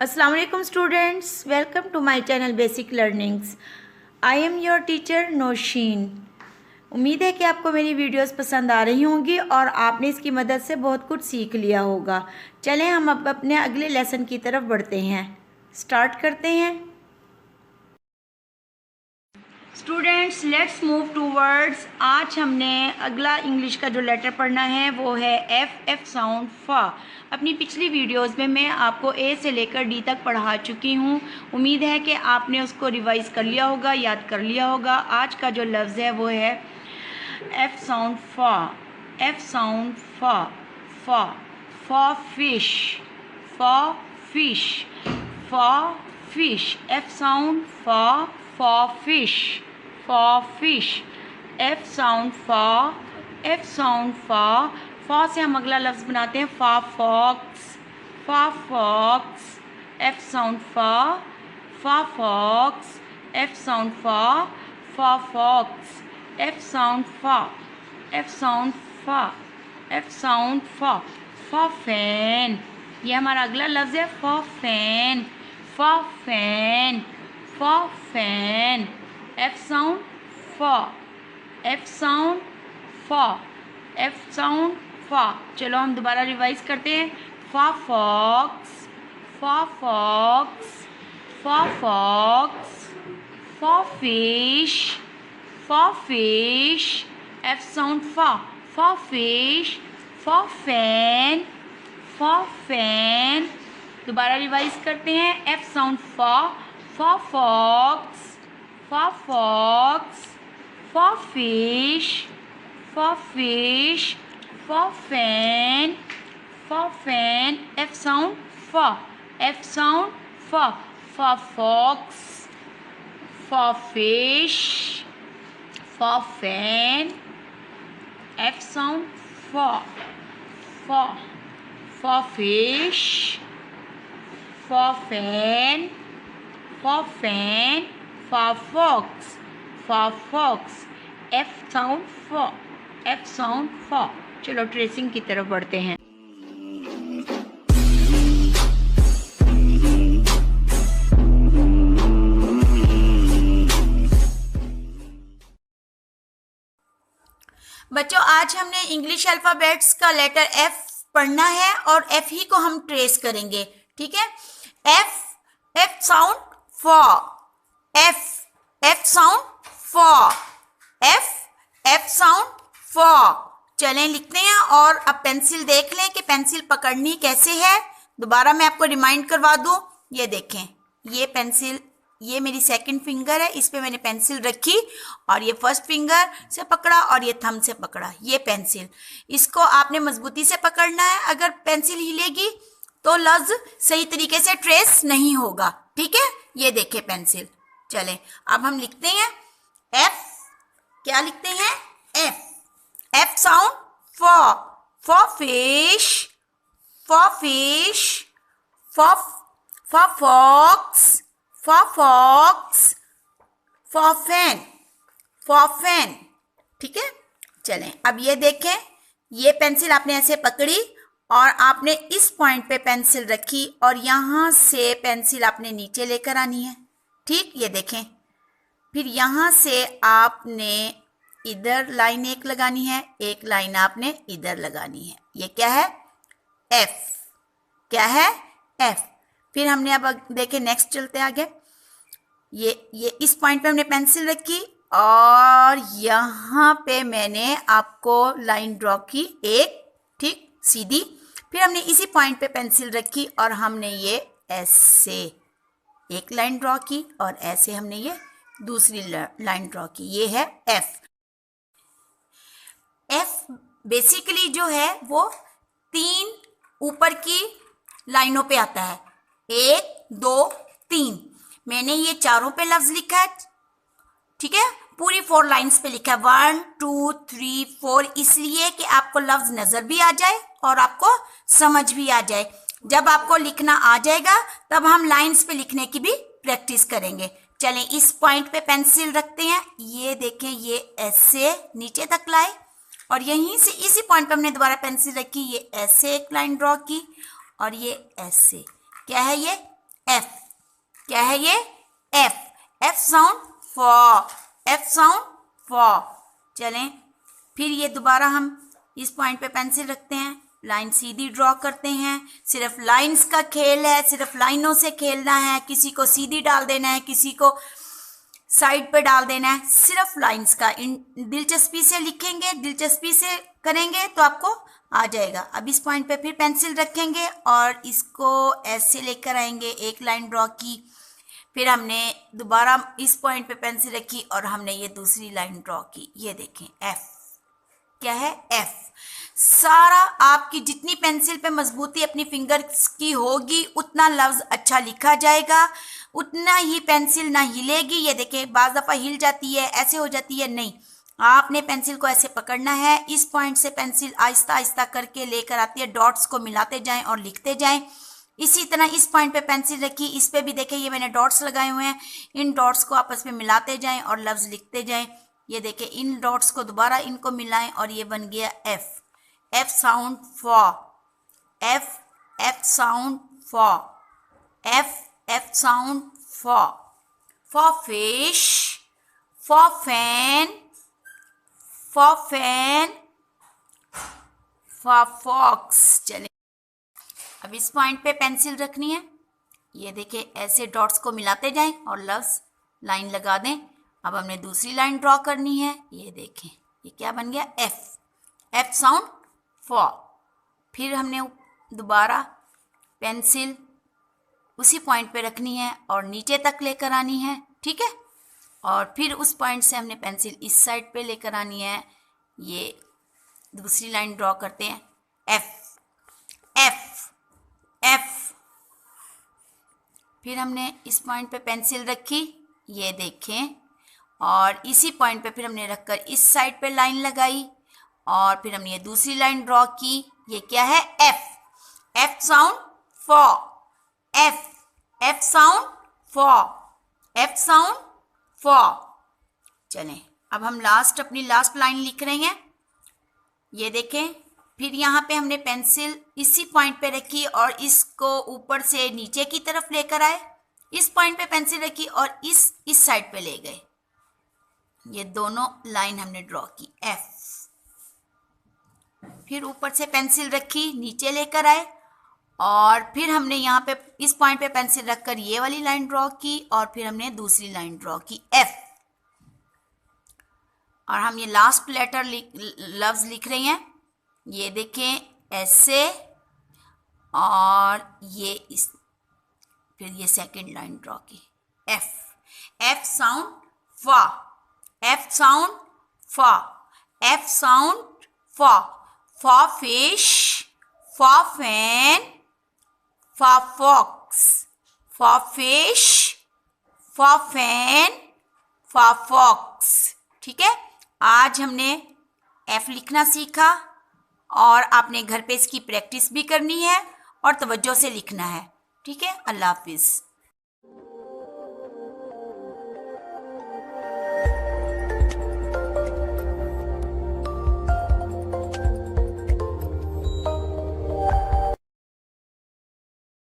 अस्सलाम वालेकुम students, welcome to my channel basic learnings. I am your teacher Nausheen. उम्मीद है कि आपको मेरी वीडियोस पसंद आ रही होंगी और आपने इसकी मदद से बहुत कुछ सीख लिया होगा। चलें हम अब अपने अगले लेसन की तरफ बढ़ते हैं। स्टार्ट करते हैं। Students let's move towards. आज हमने अगला इंग्लिश का जो लेटर पढ़ना है वो है एफ साउंड फा। अपनी पिछली वीडियोस में मैं आपको ए से लेकर डी तक पढ़ा चुकी हूँ। उम्मीद है कि आपने उसको रिवाइज कर लिया होगा, याद कर लिया होगा। आज का जो लफ्ज़ है वो है एफ साउंड फा। एफ साउंड फा। फा फा फिश। फा फिश। फा फिश। एफ साउंड फा। फा फिश। फा फिश। एफ साउंड फा। एफ साउंड फा। फा से हम अगला लफ्ज़ बनाते हैं फा फॉक्स। फा फॉक्स। एफ साउंड फा। फा फॉक्स। एफ साउंड फा। फा फॉक्स। एफ साउंड फा। एफ साउंड फा। एफ साउंड फा। फा फैन। ये हमारा अगला लफ्ज़ है फा फैन। फा फैन। फा फैन। एफ साउंड फा। एफ साउंड फा। एफ साउंड फा। चलो हम दोबारा रिवाइज करते हैं। फा फॉक्स। फा फॉक्स। फा फॉक्स। फा फिश। फा फिश। एफ साउंड फा। फा फिश। फा फैन। फा फैन। दोबारा रिवाइज करते हैं। एफ साउंड फा। फा फॉक्स। फा फॉक्स। फा फिश। फा फिश। फा फैन। फा फैन। एफ साउंड फा। एफ साउंड फा। फा फॉक्स। फा फिश। फा फैन। एफ साउंड फा। फा फा फिश। फा फैन। फा फैन। फा फॉक्स। फा फॉक्स। एफ साउंड फा। एफ साउंड फा। चलो ट्रेसिंग की तरफ बढ़ते हैं। बच्चों आज हमने इंग्लिश अल्फ़ाबेट्स का लेटर एफ पढ़ना है और एफ ही को हम ट्रेस करेंगे। ठीक है। एफ। एफ साउंड फॉ। एफ। एफ साउंड फॉ। एफ। एफ साउंड फॉ। चलें लिखते हैं और अब पेंसिल देख लें कि पेंसिल पकड़नी कैसे है। दोबारा मैं आपको रिमाइंड करवा दूं। ये देखें, ये पेंसिल, ये मेरी सेकंड फिंगर है, इस पे मैंने पेंसिल रखी और ये फर्स्ट फिंगर से पकड़ा और ये थंब से पकड़ा। ये पेंसिल, इसको आपने मजबूती से पकड़ना है। अगर पेंसिल हिलेगी तो लफ्ज सही तरीके से ट्रेस नहीं होगा। ठीक है। ये देखें पेंसिल। चलें अब हम लिखते हैं एफ। क्या लिखते हैं? एफ। एफ साउंड फॉ। फॉ फिश। फॉ फिश। फॉ फॉक्स। फॉ फॉक्स। फॉ फैन। फॉ फैन। ठीक है। चलें अब ये देखें, ये पेंसिल आपने ऐसे पकड़ी और आपने इस पॉइंट पे पेंसिल रखी और यहाँ से पेंसिल आपने नीचे लेकर आनी है। ठीक, ये देखें। फिर यहाँ से आपने इधर लाइन एक लगानी है, एक लाइन आपने इधर लगानी है। ये क्या है? एफ। क्या है? एफ। फिर हमने अब देखें, नेक्स्ट चलते आगे। ये इस पॉइंट पे हमने पेंसिल रखी और यहाँ पे मैंने आपको लाइन ड्रॉ की एक, ठीक सीधी। फिर हमने इसी पॉइंट पे पेंसिल रखी और हमने ये ऐसे एक लाइन ड्रॉ की और ऐसे हमने ये दूसरी लाइन ड्रॉ की। ये है एफ। एफ बेसिकली जो है वो 3 ऊपर की लाइनों पे आता है। 1 2 3। मैंने ये चारों पे लफ्ज लिखा है। ठीक है। पूरी 4 लाइंस पे लिखा है 1 2 3 4, इसलिए कि आपको लफ्ज नजर भी आ जाए और आपको समझ भी आ जाए। जब आपको लिखना आ जाएगा तब हम लाइंस पे लिखने की भी प्रैक्टिस करेंगे। चलें इस पॉइंट पे पेंसिल रखते हैं। ये देखें, ये ऐसे नीचे तक लाए और यहीं से इसी पॉइंट पे हमने दोबारा पेंसिल रखी, ये ऐसे एक लाइन ड्रॉ की और ये ऐसे। क्या है ये? एफ। क्या है ये? एफ। एफ साउंड फॉ, एफ साउंड फॉ। चलें, फिर ये दोबारा हम इस पॉइंट पे पेंसिल रखते हैं, लाइन सीधी ड्रॉ करते हैं। सिर्फ लाइंस का खेल है, सिर्फ लाइनों से खेलना है। किसी को सीधी डाल देना है, किसी को साइड पे डाल देना है, सिर्फ लाइंस का। इन दिलचस्पी से लिखेंगे, दिलचस्पी से करेंगे तो आपको आ जाएगा। अब इस पॉइंट पे फिर पेंसिल रखेंगे और इसको ऐसे लेकर आएंगे, एक लाइन ड्रॉ की। फिर हमने दोबारा इस पॉइंट पे पेंसिल रखी और हमने ये दूसरी लाइन ड्रॉ की। ये देखें एफ। क्या है? एफ। सारा आपकी जितनी पेंसिल पे मजबूती अपनी फिंगर्स की होगी उतना लफ्ज अच्छा लिखा जाएगा, उतना ही पेंसिल ना हिलेगी। ये देखें, बाज़ दफ़ा हिल जाती है, ऐसे हो जाती है, नहीं, आपने पेंसिल को ऐसे पकड़ना है। इस पॉइंट से पेंसिल आहिस्ता आहिस्ता करके लेकर आती है, डॉट्स को मिलाते जाएं और लिखते जाएं। इसी तरह इस पॉइंट पे पेंसिल रखी, इस पे भी देखें ये मैंने डॉट्स लगाए हुए हैं, इन डॉट्स को आपस में मिलाते जाएं और लफ्ज लिखते जाएं। ये देखें, इन डॉट्स को दोबारा इनको मिलाएं और ये बन गया एफ। एफ साउंड फॉ, एफ। एफ साउंड फॉ, एफ। एफ साउंड फॉ। फॉ फिश, फॉ फैन, फॉ फैन, फॉ फॉक्स। चले, अब इस पॉइंट पे पेंसिल रखनी है। ये देखें, ऐसे डॉट्स को मिलाते जाएं और लफ्ज लाइन लगा दें। अब हमने दूसरी लाइन ड्रॉ करनी है। ये देखें, ये क्या बन गया? एफ। एफ साउंड फॉ। फिर हमने दोबारा पेंसिल उसी पॉइंट पे रखनी है और नीचे तक लेकर आनी है, ठीक है। और फिर उस पॉइंट से हमने पेंसिल इस साइड पे लेकर आनी है। ये दूसरी लाइन ड्रॉ करते हैं, एफ। एफ। एफ। फिर हमने इस पॉइंट पे पेंसिल रखी, ये देखें, और इसी पॉइंट पे फिर हमने रखकर इस साइड पे लाइन लगाई और फिर हमने ये दूसरी लाइन ड्रॉ की। ये क्या है? एफ। एफ साउंड फॉ, एफ। एफ साउंड फॉ, एफ साउंड फॉ। चलें, अब हम अपनी लास्ट लाइन लिख रहे हैं। ये देखें, फिर यहाँ पे हमने पेंसिल इसी पॉइंट पे रखी और इसको ऊपर से नीचे की तरफ लेकर आए। इस पॉइंट पे पेंसिल रखी और इस साइड पे ले गए। ये दोनों लाइन हमने ड्रॉ की, एफ। फिर ऊपर से पेंसिल रखी, नीचे लेकर आए और फिर हमने यहाँ पे इस पॉइंट पे पेंसिल रखकर ये वाली लाइन ड्रॉ की और फिर हमने दूसरी लाइन ड्रॉ की, एफ। और हम ये लास्ट लेटर लफ्ज लिख रहे हैं। ये देखें, ऐसे, और ये इस, फिर ये सेकंड लाइन ड्रॉ की, एफ। एफ साउंड फॉ, एफ साउंड फॉ, एफ साउंड फॉ। फॉ फिश, फॉ फैन, फॉ फॉक्स, फॉ फिश, फॉ फैन, फॉ फॉक्स। ठीक है, आज हमने एफ लिखना सीखा और आपने घर पे इसकी प्रैक्टिस भी करनी है और तवज्जो से लिखना है। ठीक है, अल्लाह हाफिज़।